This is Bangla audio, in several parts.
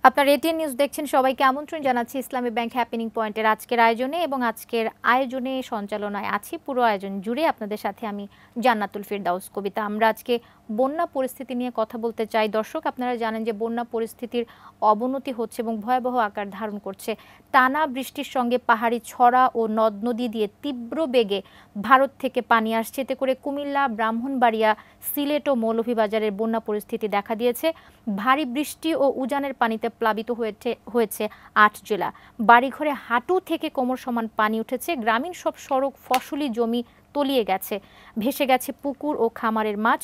আপনার এটিএন নিউজ দেখছেন, সবাইকে আমন্ত্রণ জানাচ্ছি ইসলামী ব্যাংক হ্যাপেনিং পয়েন্টের আজকের আয়োজনে। এবং আজকের আয়োজনে সঞ্চালনায় আছি পুরো আয়োজন জুড়ে আপনাদের সাথে আমি জান্নাতুল ফিরদাউস কবিতা। আমরা আজকে বন্যা পরিস্থিতি নিয়ে কথা বলতে চাই। দর্শক, আপনারা জানেন যে বন্যা পরিস্থিতির অবনতি হচ্ছে এবং ভয়াবহ আকার ধারণ করছে। টানা বৃষ্টির সঙ্গে পাহাড়ি ছড়া ও নদ নদী দিয়ে তীব্র বেগে ভারত থেকে পানি আসছে। এতে করে কুমিল্লা, ব্রাহ্মণবাড়িয়া, সিলেট ও মৌলভীবাজারের বন্যা পরিস্থিতি দেখা দিয়েছে। ভারী বৃষ্টি ও উজানের পানিতে প্লাবিত হয়েছে ৮ জেলা। বাড়িঘরে হাঁটু থেকে কোমর সমান পানি উঠেছে। গ্রামীণ সব সড়ক, ফসলি জমি তলিয়ে গেছে। ভেসে গেছে পুকুর ও খামারের মাছ।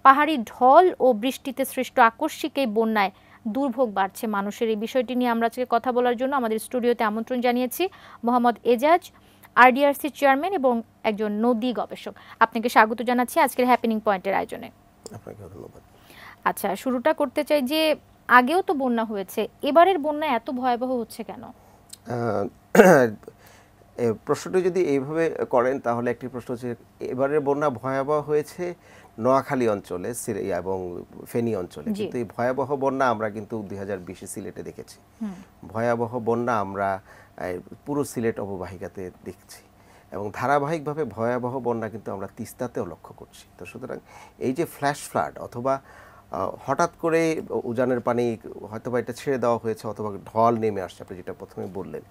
পাহাড়ি ঢল ও বৃষ্টিতে সৃষ্ট আকস্মিক এই বন্যায় দুর্ভোগ বাড়ছে মানুষের। এই বিষয়টি নিয়ে আমরা আজকে কথা বলার জন্য আমাদের স্টুডিওতে আমন্ত্রণ জানিয়েছি মোহাম্মদ এজাজ, আরডিআরসি চেয়ারম্যান এবং একজন নদী গবেষক। আপনাকে স্বাগত জানাচ্ছি আজকের হ্যাপেনিং পয়েন্টের আয়োজনে। আপনাকে ধন্যবাদ। আচ্ছা, শুরুটা করতে চাই যে আগেও তো বন্যা হয়েছে, এবারের বন্যা এত ভয়াবহ হচ্ছে কেন? প্রশ্নটি যদি এইভাবে করেন তাহলে একটি প্রশ্ন হচ্ছে, এবারের বন্যা ভয়াবহ হয়েছে নোয়াখালী অঞ্চলে এবং ফেনী অঞ্চলে, কিন্তু এই ভয়াবহ বন্যা আমরা কিন্তু 2020 সিলেটে দেখেছি। ভয়াবহ বন্যা আমরা পুরো সিলেট অববাহিকাতে দেখছি এবং ধারাবাহিকভাবে ভয়াবহ বন্যা কিন্তু আমরা তিস্তাতেও লক্ষ্য করছি। তো সুতরাং এই যে ফ্ল্যাশ ফ্লাড অথবা হঠাৎ করে উজানের পানি হয়তোবা এটা ছেড়ে দেওয়া হয়েছে অথবা ঢল নেমে আসছে, আপনি যেটা প্রথমে বললেন,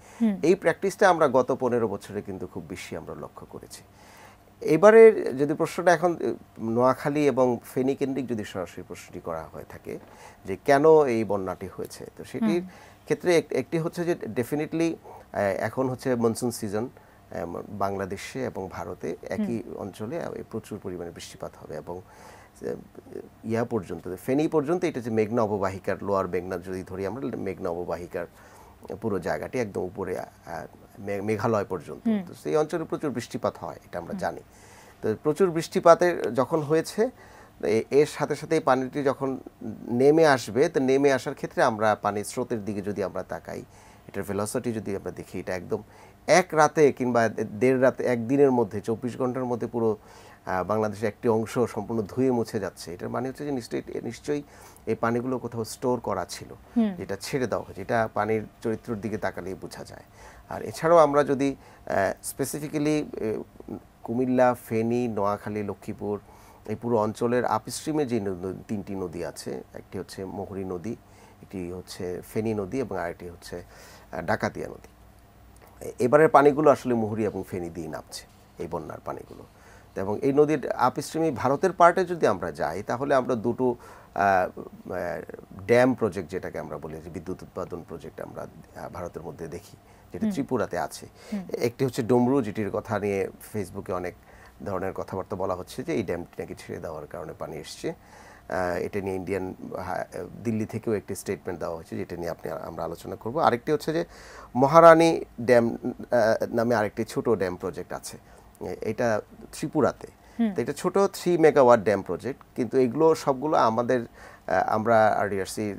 এই প্র্যাকটিসটা আমরা গত 15 বছরে কিন্তু খুব বেশি আমরা লক্ষ্য করেছি। এবারের যদি প্রশ্নটা এখন নোয়াখালী এবং ফেনী কেন্দ্রিক যদি সরাসরি প্রশ্নটি করা হয়ে থাকে যে কেন এই বন্যাটি হয়েছে, তো সেটির ক্ষেত্রে একটি হচ্ছে যে ডেফিনেটলি এখন হচ্ছে মনসুন সিজন বাংলাদেশে এবং ভারতে একই অঞ্চলে প্রচুর পরিমাণে বৃষ্টিপাত হবে এবং ইয়া পর্যন্ত ফেনী পর্যন্ত এটা যে মেঘনা অববাহিকার লোয়ার মেঘনা যদি ধরি আমরা, মেঘনা অববাহিকার পুরো জায়গাটি একদম উপরে মেঘালয় পর্যন্ত, তো সেই অঞ্চলে প্রচুর বৃষ্টিপাত হয়, এটা আমরা জানি। তো প্রচুর বৃষ্টিপাতের যখন হয়েছে, এর সাথে সাথে পানিটি যখন নেমে আসবে, তো নেমে আসার ক্ষেত্রে আমরা পানির স্রোতের দিকে যদি আমরা তাকাই, এটার ভেলোসিটি যদি আমরা দেখি, এটা একদম এক রাতে কিংবা দেড় রাতে, একদিনের মধ্যে 24 ঘন্টার মধ্যে পুরো বাংলাদেশের একটি অংশ সম্পূর্ণ ধুয়ে মুছে যাচ্ছে। এটার মানে হচ্ছে যে নিশ্চয়ই এই পানিগুলো কোথাও স্টোর করা ছিল, যেটা ছেড়ে দেওয়া হয়েছে। এটা পানির চরিত্রের দিকে তাকালেই বোঝা যায়। আর এছাড়াও আমরা যদি স্পেসিফিক্যালি কুমিল্লা, ফেনী, নোয়াখালী, লক্ষ্মীপুর এই পুরো অঞ্চলের আপস্ট্রিমে যে তিনটি নদী আছে, একটি হচ্ছে মহুরী নদী, একটি হচ্ছে ফেনী নদী এবং আরেকটি হচ্ছে ডাকাতিয়া নদী। এবারের পানিগুলো আসলে মহুরী এবং ফেনী দিয়ে নামছে, এই বন্যার পানিগুলো। এবং এই নদীর আপস্ট্রিমে ভারতের পার্টে যদি আমরা যাই, তাহলে আমরা দুটো ড্যাম প্রজেক্ট, যেটাকে আমরা বলি যে বিদ্যুৎ উৎপাদন প্রজেক্ট, আমরা ভারতের মধ্যে দেখি, যেটা ত্রিপুরাতে আছে। একটি হচ্ছে ডমরু, যেটির কথা নিয়ে ফেসবুকে অনেক ধরনের কথাবার্তা বলা হচ্ছে যে এই ড্যামটি নাকি ছেড়ে দেওয়ার কারণে পানি এসছে। এটা নিয়ে দিল্লি থেকেও একটি স্টেটমেন্ট দেওয়া হয়েছে, যেটা নিয়ে আমরা আলোচনা করব। আরেকটি হচ্ছে যে মহারানী ড্যাম নামে আরেকটি ছোট ড্যাম প্রজেক্ট আছে, এটা ত্রিপুরাতে। তো এটা ছোট 3 মেগাওয়াট ড্যাম প্রজেক্ট, কিন্তু এগুলো সবগুলো আমরা আরডিআরসির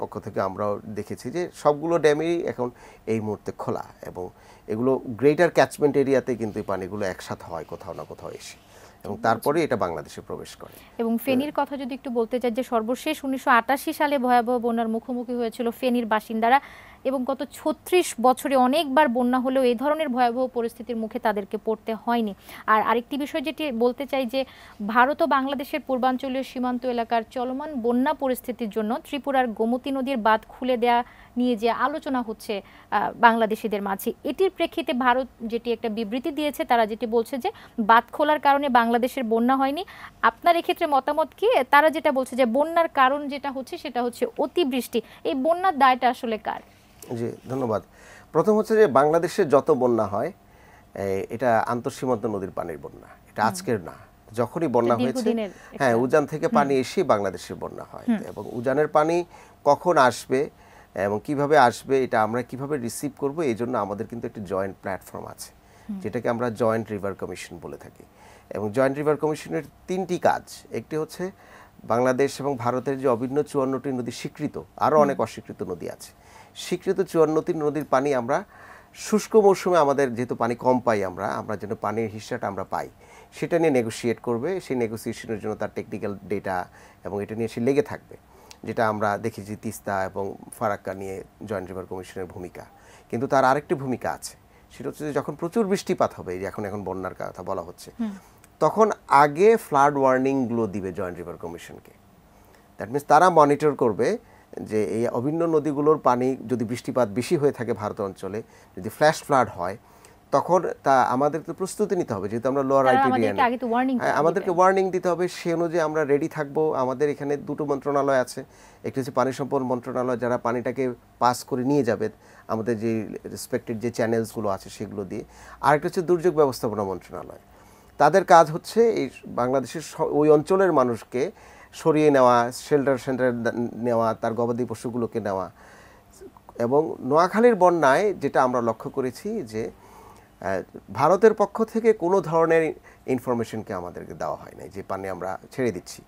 পক্ষ থেকে আমরাও দেখেছি যে সবগুলো ড্যামই এখন এই মুহূর্তে খোলা এবং এগুলো গ্রেটার ক্যাচমেন্ট এরিয়াতে কিন্তু এই পানিগুলো একসাথে হয় কোথাও না কোথাও এসে, এবং তারপরে এটা বাংলাদেশে প্রবেশ করে। এবং ফেনীর কথা যদি একটু বলতে চাই, যে সর্বশেষ 1988 সালে ভয়াবহ বন্যার মুখোমুখি হয়েছিল ফেনীর বাসিন্দারা, এবং গত 36 বছরে অনেকবার বন্যা হলেও এই ধরনের ভয়াবহ পরিস্থিতির মুখে তাদেরকে পড়তে হয়নি। আর আরেকটি বিষয় যেটি বলতে চাই, যে ভারত ও বাংলাদেশের পূর্বাঞ্চলীয় সীমান্ত এলাকার চলমান বন্যা পরিস্থিতির জন্য ত্রিপুরার গোমতী নদীর বাঁধ খুলে দেয়া নিয়ে যে আলোচনা হচ্ছে বাংলাদেশিদের মাঝে, এটির প্রেক্ষিতে ভারত যেটি একটা বিবৃতি দিয়েছে, তারা যেটি বলছে যে বাঁধ খোলার কারণে বাংলাদেশের বন্যা হয়নি। আপনার এক্ষেত্রে মতামত কি? তারা যেটা বলছে যে বন্যার কারণ যেটা হচ্ছে সেটা হচ্ছে অতিবৃষ্টি। এই বন্যার দায়টা আসলে কার? জি, ধন্যবাদ। প্রথম হচ্ছে যে বাংলাদেশে যত বন্যা হয়, এটা আন্তঃসীমান্ত নদীর পানির বন্যা, এটা আজকের না। যখনই বন্যা হয়েছে, হ্যাঁ, উজান থেকে পানি এসে বাংলাদেশে বন্যা হয়। এবং উজানের পানি কখন আসবে এবং কিভাবে আসবে, এটা আমরা কিভাবে রিসিভ করব, এই জন্য আমাদের কিন্তু একটি জয়েন্ট প্ল্যাটফর্ম আছে, যেটাকে আমরা জয়েন্ট রিভার কমিশন বলে থাকি। এবং জয়েন্ট রিভার কমিশনের 3টি কাজ। একটি হচ্ছে বাংলাদেশ এবং ভারতের যে অভিন্ন 54টি নদী স্বীকৃত, আরও অনেক অস্বীকৃত নদী আছে, স্বীকৃত 54টি নদীর পানি আমরা শুষ্ক মৌসুমে, আমাদের যেহেতু পানি কম পাই, আমরা যেন পানির হিস্সাটা আমরা পাই, সেটা নিয়ে নেগোশিয়েট করবে। সেই নেগোসিয়েশনের জন্য তার টেকনিক্যাল ডেটা এবং এটা নিয়ে সে লেগে থাকবে। যেটা আমরা দেখেছি তিস্তা এবং ফারাক্কা নিয়ে জয়েন্ট রিভার কমিশনের ভূমিকা। কিন্তু তার আরেকটি ভূমিকা আছে, সেটা হচ্ছে যে যখন প্রচুর বৃষ্টিপাত হবে, যে এখন বন্যার কথা বলা হচ্ছে, তখন আগে ফ্লাড ওয়ার্নিংগুলো দিবে জয়েন্ট রিভার কমিশনকে। দ্যাট মিনস তারা মনিটর করবে যে এই অভিন্ন নদীগুলোর পানি যদি বৃষ্টিপাত বেশি হয়ে থাকে ভারত অঞ্চলে, যদি ফ্ল্যাশ ফ্লাড হয়, তখন তা আমাদের তো প্রস্তুতি নিতে হবে, যেহেতু আমরা লোয়ার রাইটেরিয়ান, আমাদেরকে ওয়ার্নিং দিতে হবে। সে অনুযায়ী আমরা রেডি থাকবো। আমাদের এখানে দুটো মন্ত্রণালয় আছে, একটি হচ্ছে পানি সম্পদ মন্ত্রণালয়, যারা পানিটাকে পাস করে নিয়ে যাবে আমাদের যে রেসপেক্টেড যে চ্যানেলসগুলো আছে সেগুলো দিয়ে। আরেকটা হচ্ছে দুর্যোগ ব্যবস্থাপনা মন্ত্রণালয়। তাদের কাজ হচ্ছে এই বাংলাদেশের ওই অঞ্চলের মানুষকে সরিয়ে নেওয়া, শেল্টার নেওয়া, তার গবাদি পশুগুলোকে নেওয়া। এবং নোয়াখালীর বন্যায় যেটা আমরা লক্ষ্য করেছি যে ভারতের পক্ষ থেকে কোনো ধরনের ইনফরমেশনকে আমাদেরকে দেওয়া হয় নাই, যে পানি আমরা ছেড়ে দিচ্ছি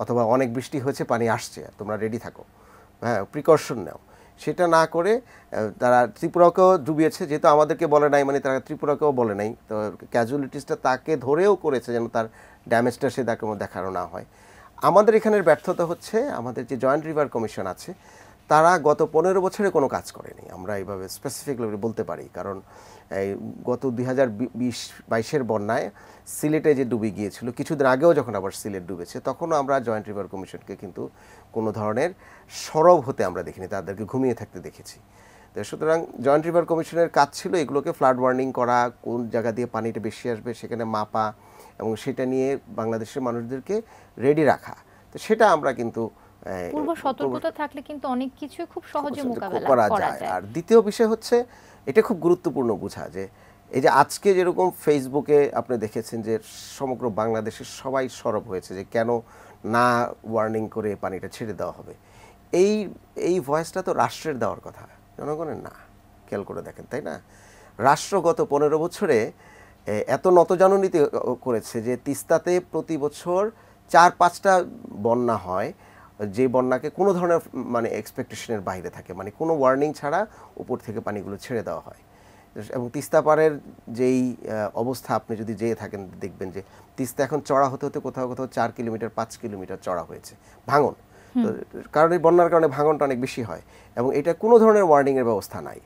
অথবা অনেক বৃষ্টি হয়েছে পানি আসছে তোমরা রেডি থাকো, হ্যাঁ প্রিকশন নাও। সেটা না করে তারা ত্রিপুরাকেও ডুবিয়েছে, যেহেতু আমাদেরকে বলে নাই, মানে তারা ত্রিপুরাকেও বলে নাই, তো ক্যাজুয়ালিটিসটা তাকে ধরেও করেছে যেন তার ড্যামেজটা সে তাকে দেখানো না হয়। আমাদের এখানের ব্যর্থতা হচ্ছে আমাদের যে জয়েন্ট রিভার কমিশন আছে, তারা গত 15 বছরে কোনো কাজ করেনি, আমরা এইভাবে স্পেসিফিকলি বলতে পারি। কারণ এই গত 2020-22-এর বন্যায় সিলেটে যে ডুবে গিয়েছিল, কিছুদিন আগেও যখন আবার সিলেট ডুবেছে, তখনও আমরা জয়েন্ট রিভার কমিশনকে কিন্তু কোনো ধরনের সরব হতে আমরা দেখিনি, তাদেরকে ঘুমিয়ে থাকতে দেখেছি। তো সুতরাং জয়েন্ট রিভার কমিশনের কাজ ছিল এগুলোকে ফ্লাড ওয়ার্নিং করা, কোন জায়গা দিয়ে পানিটা বেশি আসবে সেখানে মাপা, এবং সেটা নিয়ে বাংলাদেশের মানুষদেরকে রেডি রাখা। তো সেটা আমরা কিন্তু পূর্ব সতর্কতা থাকলে কিন্তু অনেক কিছু খুব সহজে মোকাবেলা করা যায়। আর দ্বিতীয় বিষয় হচ্ছে, এটা খুব গুরুত্বপূর্ণ বোঝা যে এই যে আজকে যেরকম ফেসবুকে আপনি দেখেছেন যে সমগ্র বাংলাদেশের সবাই সরব হয়েছে যে কেন না ওয়ার্নিং করে পানিটা ছেড়ে দেওয়া হবে, এই ভয়েসটা তো রাষ্ট্রের দেওয়ার কথা, জনগণের না। খেয়াল করে দেখেন, তাই না? রাষ্ট্র গত 15 বছরে এত নতজানু নীতি করেছে যে তিস্তাতে প্রতি বছর 4-5টা বন্যা হয়, যে বন্যাকে কোনো ধরনের মানে এক্সপেকটেশনের বাইরে থাকে, মানে কোনো ওয়ার্নিং ছাড়া উপর থেকে পানিগুলো ছেড়ে দেওয়া হয়। এবং তিস্তা পাড়ের যেই অবস্থা, আপনি যদি যেয়ে থাকেন দেখবেন যে তিস্তা এখন চড়া হতে হতে কোথাও কোথাও 4 কিলোমিটার 5 কিলোমিটার চড়া হয়েছে, ভাঙন। তো কারণ এই বন্যার কারণে ভাঙনটা অনেক বেশি হয়, এবং এটা কোনো ধরনের ওয়ার্নিংয়ের ব্যবস্থা নাই।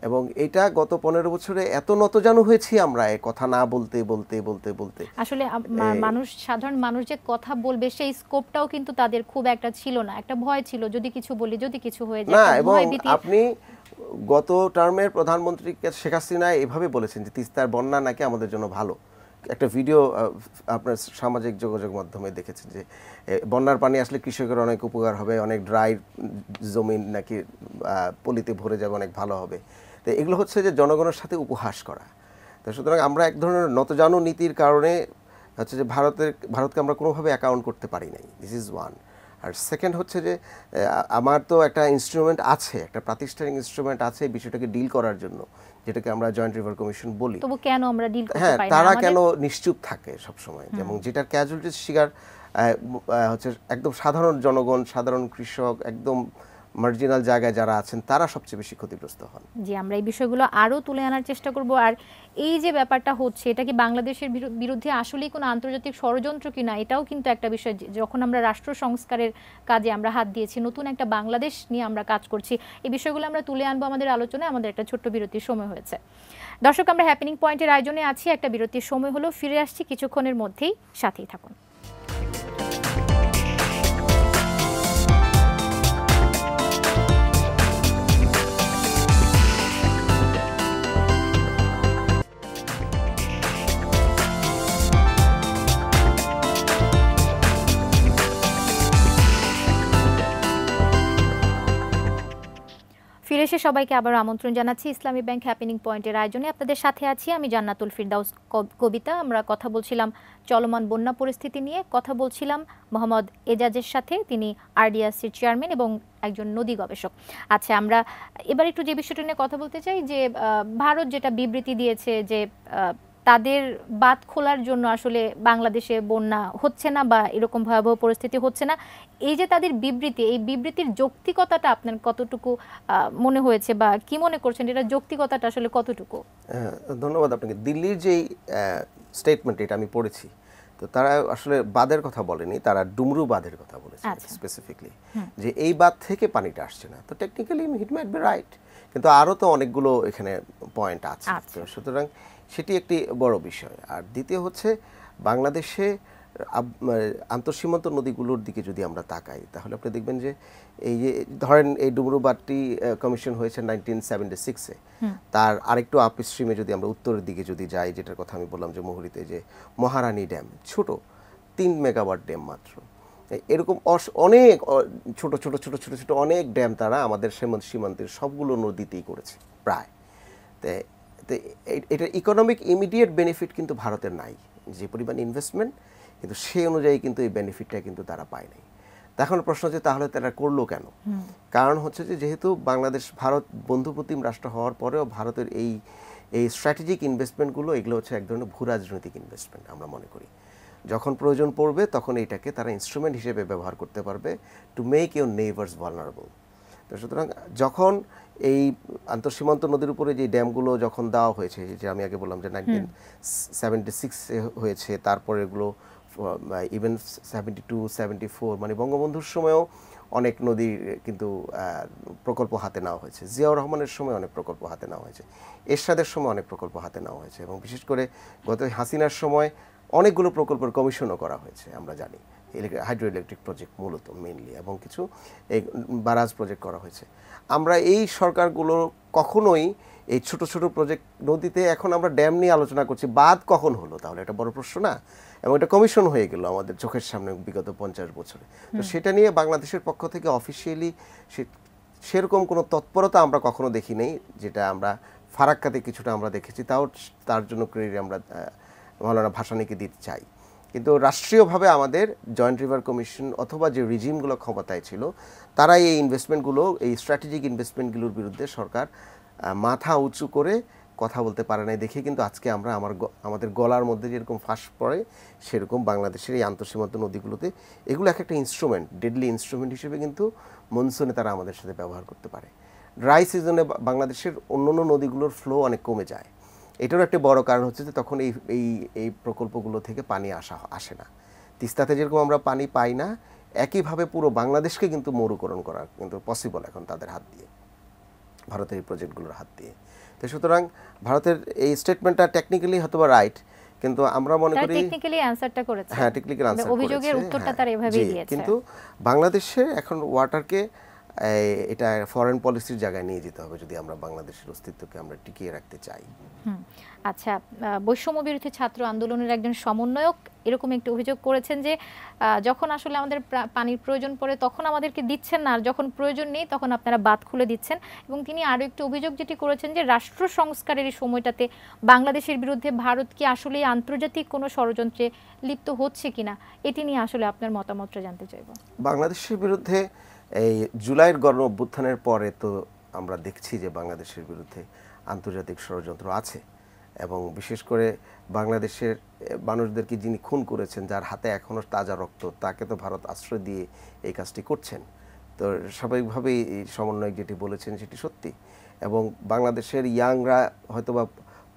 এবং এটা গত 15 বছরে এত নতজানু হয়েছি আমরা, কথা না বলতে বলতে বলতে বলতে আসলে মানুষ, সাধারণ মানুষ যে কথা বলবে সেই স্কোপটাও কিন্তু তাদের খুব একটা ছিল না, একটা ভয় ছিল, যদি কিছু বলি, যদি কিছু হয়ে যায়, না। এবং আপনি গত টার্মের প্রধানমন্ত্রী শেখ হাসিনা এভাবে বলেছেন যে তিস্তার বন্যা নাকি আমাদের জন্য ভালো। একটা ভিডিও আপনার সামাজিক যোগাযোগ মাধ্যমে দেখেছেন যে বন্যার পানি আসলে কৃষকের অনেক উপকার হবে, অনেক ড্রাই জমিন নাকি পলিতে ভরে যাবে, অনেক ভালো হবে। তো এগুলো হচ্ছে যে জনগণের সাথে উপহাস করা। তো সুতরাং আমরা এক ধরনের নতজানু নীতির কারণে হচ্ছে যে ভারতকে আমরা কোনোভাবে অ্যাকাউন্ট করতে পারি নাই, দিস ইজ ওয়ান। আর সেকেন্ড হচ্ছে যে আমার তো একটা ইনস্ট্রুমেন্ট আছে, একটা প্রাতিষ্ঠানিক ইনস্ট্রুমেন্ট আছে বিষয়টাকে ডিল করার জন্য, যেটাকে আমরা জয়েন্ট রিভার কমিশন বলি। তবু কেন আমরা ডিল করতে পারি না? তারা কেন নিশ্চুপ থাকে সব সময়, এবং যেটার ক্যাজুয়ালিটির শিকার হচ্ছে একদম সাধারণ জনগণ, সাধারণ কৃষক, একদম মার্জিনাল জায়গায় যারা আছেন তারা সবচেয়ে বেশি ক্ষতিগ্রস্ত হন। জি, আমরা এই বিষয়গুলো আরও তুলে আনার চেষ্টা করব। আর এই যে ব্যাপারটা হচ্ছে, এটা কি বাংলাদেশের বিরুদ্ধে আসলেই কোনো আন্তর্জাতিক ষড়যন্ত্র কিনা, এটাও কিন্তু একটা বিষয়। যখন আমরা রাষ্ট্র সংস্কারের কাজে আমরা হাত দিয়েছি, নতুন একটা বাংলাদেশ নিয়ে আমরা কাজ করছি, এই বিষয়গুলো আমরা তুলে আনবো আমাদের আলোচনায়। আমাদের একটা ছোট্ট বিরতির সময় হয়েছে। দর্শক, আমরা হ্যাপেনিং পয়েন্টের আয়োজনে আছি, একটা বিরতির সময় হলো, ফিরে আসছি কিছুক্ষণের মধ্যেই, সাথেই থাকুন। ফিরে এসে সবাইকে আবার আমন্ত্রণ জানাচ্ছি ইসলামী ব্যাংক হ্যাপেনিং পয়েন্টের আয়োজনে। আপনাদের সাথে আছি আমি জান্নাতুল ফিরদাউস কবিতা। আমরা কথা বলছিলাম চলমান বন্যা পরিস্থিতি নিয়ে, কথা বলছিলাম মোহাম্মদ এজাজের সাথে, তিনি আরডিআরসির চেয়ারম্যান এবং একজন নদী গবেষক। আচ্ছা, আমরা এবার একটু যে বিষয়টা নিয়ে কথা বলতে চাই, যে ভারত যেটা বিবৃতি দিয়েছে যে তাদের বাঁধ খোলার জন্য আসলে বাংলাদেশে বন্যা হচ্ছে না বা এরকম ভয়াবহ পরিস্থিতি হচ্ছে না, এই যে তাদের বিবৃতি, এই বিবৃতির যৌক্তিকতাটা আপনার কতটুকু মনে হয়েছে বা কি মনে করছেন, এটা যৌক্তিকতাটা আসলে কতটুকু? ধন্যবাদ আপনাকে। দিল্লির যেই স্টেটমেন্ট, এটা আমি পড়েছি, তো তো তারা আসলে বাঁধের কথা বলেনি, তারা ডুমরু বাঁধের কথা বলেছে স্পেসিফিকলি, যে এই বাঁধ থেকে পানিটা আসছে না। তো technically it might be right, কিন্তু আরও তো অনেকগুলো এখানে পয়েন্ট আছে। তো সুতরাং সেটি একটি বড় বিষয়। আর দ্বিতীয় হচ্ছে বাংলাদেশে আন্তঃসীমান্ত নদীগুলোর দিকে যদি আমরা তাকাই, তাহলে আপনি দেখবেন যে এই যে ধরেন এই ডুমরু বাঁধটি কমিশন হয়েছে 1976-এ, তার আরেকটু আপস্ট্রিমে যদি আমরা উত্তরের দিকে যদি যাই, যেটার কথা আমি বললাম যে মুহুরীতে যে মহারানী ড্যাম, ছোট 3 মেগাওয়াট ড্যাম মাত্র, এরকম অনেক ছোট ছোট ছোট ছোট ছোট অনেক ড্যাম তারা আমাদের সীমান্তের সবগুলো নদীতেই করেছে প্রায়। তো এটার ইকোনমিক ইমিডিয়েট বেনিফিট কিন্তু ভারতের নাই, যে পরিমাণ ইনভেস্টমেন্ট, কিন্তু সেই অনুযায়ী কিন্তু এই বেনিফিটটা কিন্তু তারা পায় নাই। এখন প্রশ্ন হচ্ছে তাহলে তারা করলো কেন? কারণ হচ্ছে যে যেহেতু বাংলাদেশ ভারত বন্ধুপ্রতিম রাষ্ট্র হওয়ার পরেও ভারতের এই স্ট্র্যাটেজিক ইনভেস্টমেন্টগুলো, এগুলো হচ্ছে এক ধরনের ভূ রাজনৈতিক ইনভেস্টমেন্ট আমরা মনে করি। যখন প্রয়োজন পড়বে তখন এইটাকে তারা ইনস্ট্রুমেন্ট হিসেবে ব্যবহার করতে পারবে to make your neighbours vulnerable. তো সুতরাং যখন এই আন্তঃসীমান্ত নদীর উপরে যে ড্যামগুলো যখন দেওয়া হয়েছে, যে আমি আগে বললাম যে 1976-এ হয়েছে, তারপরে এগুলো ইভেন 72-74, মানে বঙ্গবন্ধুর সময়ও অনেক নদীর কিন্তু প্রকল্প হাতে নেওয়া হয়েছে, জিয়াউর রহমানের সময় অনেক প্রকল্প হাতে নেওয়া হয়েছে, এরশাদের সময় অনেক প্রকল্প হাতে নেওয়া হয়েছে, এবং বিশেষ করে গত হাসিনার সময় অনেকগুলো প্রকল্পের কমিশনও করা হয়েছে আমরা জানি, হাইড্রো ইলেকট্রিক প্রজেক্ট মূলত মেইনলি, এবং কিছু এই বারাজ প্রজেক্ট করা হয়েছে। আমরা এই সরকারগুলো কখনোই এই ছোট ছোট প্রজেক্ট নদীতে, এখন আমরা ড্যাম নিয়ে আলোচনা করছি, বাদ কখন হলো তাহলে? এটা বড় প্রশ্ন না? এবং এটা কমিশন হয়ে গেল আমাদের চোখের সামনে বিগত 50 বছরে। তো সেটা নিয়ে বাংলাদেশের পক্ষ থেকে অফিসিয়ালি সেরকম কোনো তৎপরতা আমরা কখনো দেখি নেই, যেটা আমরা ফারাক্কাতে কিছুটা আমরা দেখেছি, তাও তার জন্য ক্রেডিট আমরা মাওলানা ভাসানীকে দিতে চাই। কিন্তু রাষ্ট্রীয়ভাবে আমাদের জয়েন্ট রিভার কমিশন অথবা যে রিজিমগুলো ক্ষমতায় ছিল, তারা এই ইনভেস্টমেন্টগুলো, এই স্ট্র্যাটেজিক ইনভেস্টমেন্টগুলোর বিরুদ্ধে সরকার মাথা উঁচু করে কথা বলতে পারে নাই দেখে কিন্তু আজকে আমরা আমাদের গলার মধ্যে যেরকম ফাঁস পড়ে, সেরকম বাংলাদেশের এই আন্তঃসীমান্ত নদীগুলোতে এগুলো একটা ইনস্ট্রুমেন্ট, ডেডলি ইনস্ট্রুমেন্ট হিসেবে কিন্তু মনসুনে তারা আমাদের সাথে ব্যবহার করতে পারে। ড্রাই সিজনে বাংলাদেশের অন্যান্য নদীগুলোর ফ্লো অনেক কমে যায়। এটারও একটা বড় কারণ হচ্ছে যে তখন এই প্রকল্পগুলো থেকে পানি আসে না। তিস্তাতে যেরকম আমরা পানি পাই না, একইভাবে পুরো বাংলাদেশকে কিন্তু মরুকরণ করা কিন্তু পসিবল এখন তাদের হাত দিয়ে, ভারতের এই প্রজেক্টগুলোর হাত দিয়ে। তো সুতরাং ভারতের এই স্টেটমেন্টটা টেকনিক্যালি হয়তো বা রাইট, কিন্তু আমরা মনে করি টেকনিক্যালি অ্যানসারটা করেছে, হ্যাঁ টেকনিক্যাল আনসার করেছে, অভিযোগের উত্তরটা তার এভাবেই দিয়েছে। কিন্তু বাংলাদেশে এখন ওয়াটারকে এটা ফরেন পলিসির জায়গায় নিয়ে যেতে হবে যদি আমরা বাংলাদেশের অস্তিত্বকে আমরা টিকিয়ে রাখতে চাই। আচ্ছা, বৈষম্য বিরোধী ছাত্র আন্দোলনের একজন সমন্বয়ক এরকম একটি অভিযোগ করেছেন যে যখন আসলে আমাদের পানির প্রয়োজন পড়ে তখন আমাদেরকে দিচ্ছেন না, আর যখন প্রয়োজন নেই তখন আপনারা বাঁধ খুলে দিচ্ছেন। এবং তিনি আরও একটি অভিযোগ যেটি করেছেন যে রাষ্ট্র সংস্কারের এই সময়টাতে বাংলাদেশের বিরুদ্ধে ভারত কি আসলে আন্তর্জাতিক কোনো ষড়যন্ত্রে লিপ্ত হচ্ছে কিনা, এটি নিয়ে আসলে আপনার মতামতটা জানতে চাইব। বাংলাদেশের বিরুদ্ধে এই জুলাইয়ের গণ অভ্যুত্থানের পরে তো আমরা দেখছি যে বাংলাদেশের বিরুদ্ধে আন্তর্জাতিক ষড়যন্ত্র আছে, এবং বিশেষ করে বাংলাদেশের মানুষদেরকে যিনি খুন করেছেন, যার হাতে এখনও তাজা রক্ত, তাকে তো ভারত আশ্রয় দিয়ে এই কাজটি করছেন। তো স্বাভাবিকভাবেই এই সমন্বয়ক যেটি বলেছেন সেটি সত্যি, এবং বাংলাদেশের ইয়াংরা হয়তোবা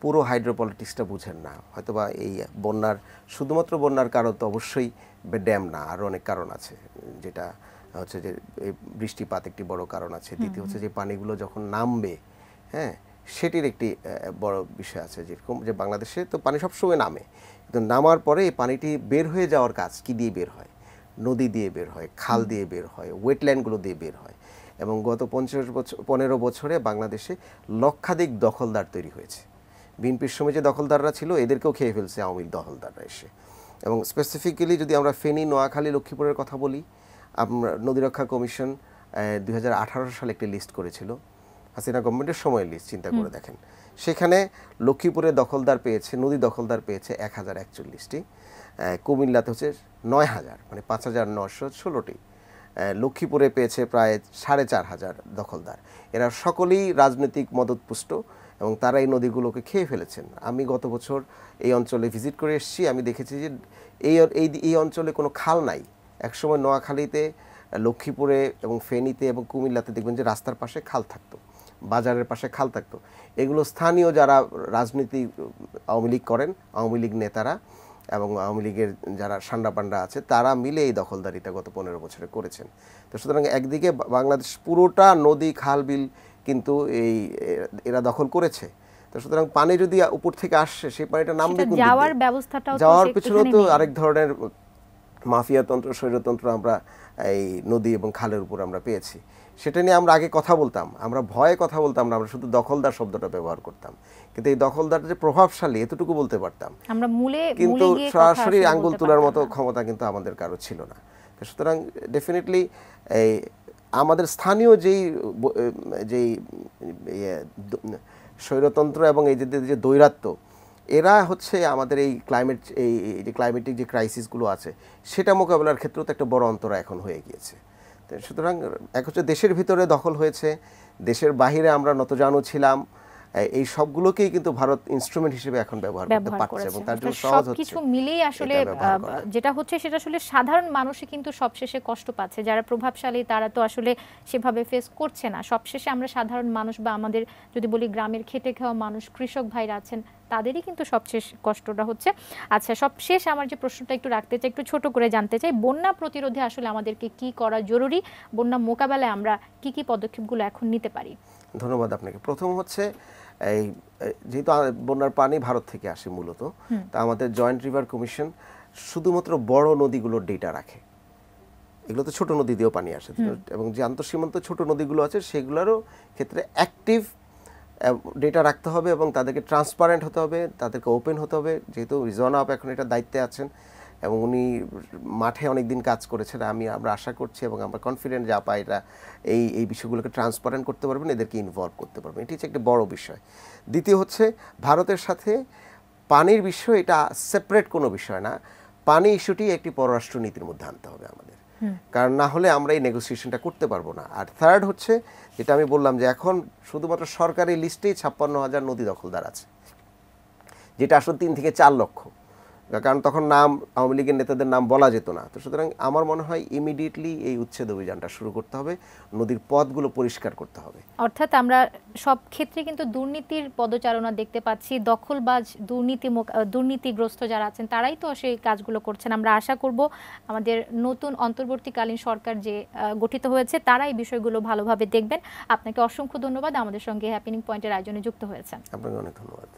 পুরো হাইড্রোপলিটিক্সটা বুঝেন না, হয়তোবা এই বন্যার, শুধুমাত্র বন্যার কারণ তো অবশ্যই ড্যাম না, আরও অনেক কারণ আছে, যেটা হচ্ছে যে বৃষ্টিপাত একটি বড় কারণ আছে, দ্বিতীয় হচ্ছে যে পানিগুলো যখন নামবে, হ্যাঁ সেটির একটি বড় বিষয় আছে, যেরকম যে বাংলাদেশে তো পানি সবসময় নামে, কিন্তু নামার পরে এই পানিটি বের হয়ে যাওয়ার কাজ কি দিয়ে বের হয়? নদী দিয়ে বের হয়, খাল দিয়ে বের হয়, ওয়েটল্যান্ডগুলো দিয়ে বের হয়, এবং গত 15 বছরে বাংলাদেশে লক্ষাধিক দখলদার তৈরি হয়েছে। বিএনপির সময় যে দখলদাররা ছিল এদেরকেও খেয়ে ফেলছে আওয়ামী লীগ দখলদাররা এসে। এবং স্পেসিফিক্যালি যদি আমরা ফেনী, নোয়াখালী, লক্ষ্মীপুরের কথা বলি, আমরা নদীরক্ষা কমিশন 2018 সালে একটি লিস্ট করেছিল, হাসিনা গভর্নমেন্টের সময়ের লিস্ট, চিন্তা করে দেখেন। সেখানে লক্ষ্মীপুরে দখলদার পেয়েছে, নদী দখলদার পেয়েছে 1041টি, কুমিল্লাতে হচ্ছে 9000, মানে 5916টি, লক্ষ্মীপুরে পেয়েছে প্রায় 4500 দখলদার। এরা সকলেই রাজনৈতিক মদতপুষ্ট এবং তারা এই নদীগুলোকে খেয়ে ফেলেছেন। আমি গত বছর এই অঞ্চলে ভিজিট করে এসেছি, আমি দেখেছি যে এই অঞ্চলে কোনো খাল নাই। একসময় নোয়াখালীতে, লক্ষ্মীপুরে এবং ফেনীতে এবং কুমিল্লাতে দেখবেন যে রাস্তার পাশে খাল থাকতো, বাজারের পাশে খাল থাকতো। এগুলো স্থানীয় যারা রাজনীতি আওয়ামী লীগ করেন, আওয়ামী লীগ নেতারা এবং আওয়ামী লীগের যারা সান্ডা পান্ডা আছে তারা মিলে এই দখলদারিটা গত 15 বছরে করেছেন। তো সুতরাং একদিকে বাংলাদেশ পুরোটা নদী খাল বিল কিন্তু এরা দখল করেছে। তো সুতরাং পানি যদি উপর থেকে আসছে সেই পানিটা নামবে কোন দিকে? যাওয়ার ব্যবস্থাটাও যাওয়ার পিছনে তো আরেক ধরনের মাফিয়াতন্ত্র স্বৈরতন্ত্র আমরা এই নদী এবং খালের উপর আমরা পেয়েছি। সেটা নিয়ে আমরা আগে কথা বলতাম, আমরা ভয়ে কথা বলতাম না, আমরা শুধু দখলদার শব্দটা ব্যবহার করতাম। কিন্তু এই দখলদার যে প্রভাবশালী এতটুকু বলতে পারতাম, আমরা মূলে কিন্তু সরাসরি আঙ্গুল তোলার মতো ক্ষমতা কিন্তু আমাদের কারো ছিল না। সুতরাং ডেফিনেটলি এই আমাদের স্থানীয় যেই স্বৈরতন্ত্র এবং এই যে দ্বৈরাত্য, এরা হচ্ছে আমাদের এই যে ক্লাইমেটিক যে ক্রাইসিসগুলো আছে সেটা মোকাবেলার ক্ষেত্রেও তো একটা বড় অন্তরা এখন হয়ে গিয়েছে। সুতরাং এক হচ্ছে দেশের ভিতরে দখল হয়েছে, দেশের বাহিরে আমরা নতজানু ছিলাম, এই সবগুলোকেই কিন্তু ভারত ইনস্ট্রুমেন্ট হিসেবে এখন ব্যবহার করতে পারছে এবং তার জন্য সহজ হচ্ছে। সবকিছু মিলেই আসলে যেটা হচ্ছে সেটা আসলে সাধারণ মানুষই কিন্তু সবশেষে কষ্ট পাচ্ছে। যারা প্রভাবশালী তারা তো আসলে সেভাবে ফেস করছে না। সবশেষে আমরা সাধারণ মানুষ বা আমাদের যদি বলি গ্রামের খেটে খাওয়া মানুষ, কৃষক ভাইরা আছেন, তাদেরই কিন্তু সবশেষ কষ্টটা হচ্ছে। আচ্ছা, সবশেষ আমার যে প্রশ্নটা একটু রাখতে চাই, একটু ছোট করে জানতে চাই, বন্যা প্রতিরোধে আসলে আমাদেরকে কি করা জরুরি, বন্যা মোকাবেলায় আমরা কি কি পদক্ষেপগুলো এখন নিতে পারি? ধন্যবাদ আপনাকে। প্রথম হচ্ছে এই যেহেতু বন্যার পানি ভারত থেকে আসে মূলত, তা আমাদের জয়েন্ট রিভার কমিশন শুধুমাত্র বড় নদীগুলোর ডেটা রাখে। এগুলো তো ছোট নদী দিয়েও পানি আসে, এবং যে আন্তঃসীমান্ত ছোট নদীগুলো আছে সেগুলোরও ক্ষেত্রে অ্যাক্টিভ ডেটা রাখতে হবে এবং তাদেরকে ট্রান্সপারেন্ট হতে হবে, তাদেরকে ওপেন হতে হবে। যেহেতু রিজওয়ানা আপা এখন এটা দায়িত্বে আছেন এবং উনি মাঠে অনেক দিন কাজ করেছেন, আমরা আশা করছি এবং আমরা কনফিডেন্ট যে আপা এটা এই বিষয়গুলোকে ট্রান্সপারেন্ট করতে পারবেন, এদেরকে ইনভলভ করতে পারবেন। এটি হচ্ছে একটা বড় বিষয়। দ্বিতীয় হচ্ছে ভারতের সাথে পানির বিষয়, এটা সেপারেট কোনো বিষয় না, পানি ইস্যুটি একটি পররাষ্ট্র নীতির মধ্যে আনতে হবে আমাদের, কারণ না হলে আমরা এই নেগোসিয়েশনটা করতে পারবো না। আর থার্ড হচ্ছে যেটা আমি বললাম যে এখন শুধুমাত্র সরকারি লিস্টেই 56,000 নদী দখলদার আছে, যেটা আসলে 3 থেকে 4 লক্ষ, কারণ তখন নাম আওয়ামী লীগের নেতাদের নাম বলা যেত না। তো সুতরাং আমার মনে হয় ইমিডিয়েটলি এই উচ্ছেদ অভিযানটা শুরু করতে হবে, নদীর পথগুলো পরিষ্কার করতে হবে। অর্থাৎ আমরা সব ক্ষেত্রে কিন্তু দুর্নীতির পদচারণা দেখতে পাচ্ছি, দখলবাজ দুর্নীতিগ্রস্ত যারা আছেন তারাই তো সেই কাজগুলো করছেন। আমরা আশা করব আমাদের নতুন অন্তর্বর্তীকালীন সরকার যে গঠিত হয়েছে তারা এই বিষয়গুলো ভালোভাবে দেখবেন। আপনাকে অসংখ্য ধন্যবাদ আমাদের সঙ্গে হ্যাপেনিং পয়েন্টের আয়োজনে যুক্ত হয়েছেন। আপনাকে অনেক ধন্যবাদ।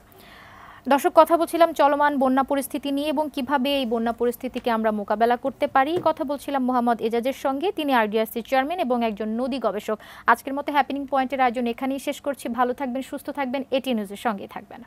দর্শক, কথা বলছিলাম চলমান বন্যা পরিস্থিতি নিয়ে এবং কিভাবে এই বন্যা পরিস্থিতিকে আমরা মোকাবেলা করতে পারি। কথা বলছিলাম মোহাম্মদ এজাজের সঙ্গে, তিনি আরডিআরসি চেয়ারম্যান এবং একজন নদী গবেষক। আজকের মতো হ্যাপেনিং পয়েন্টের আয়োজন এখানেই শেষ করছি। ভালো থাকবেন, সুস্থ থাকবেন, এটি নিউজের সঙ্গে থাকবেন।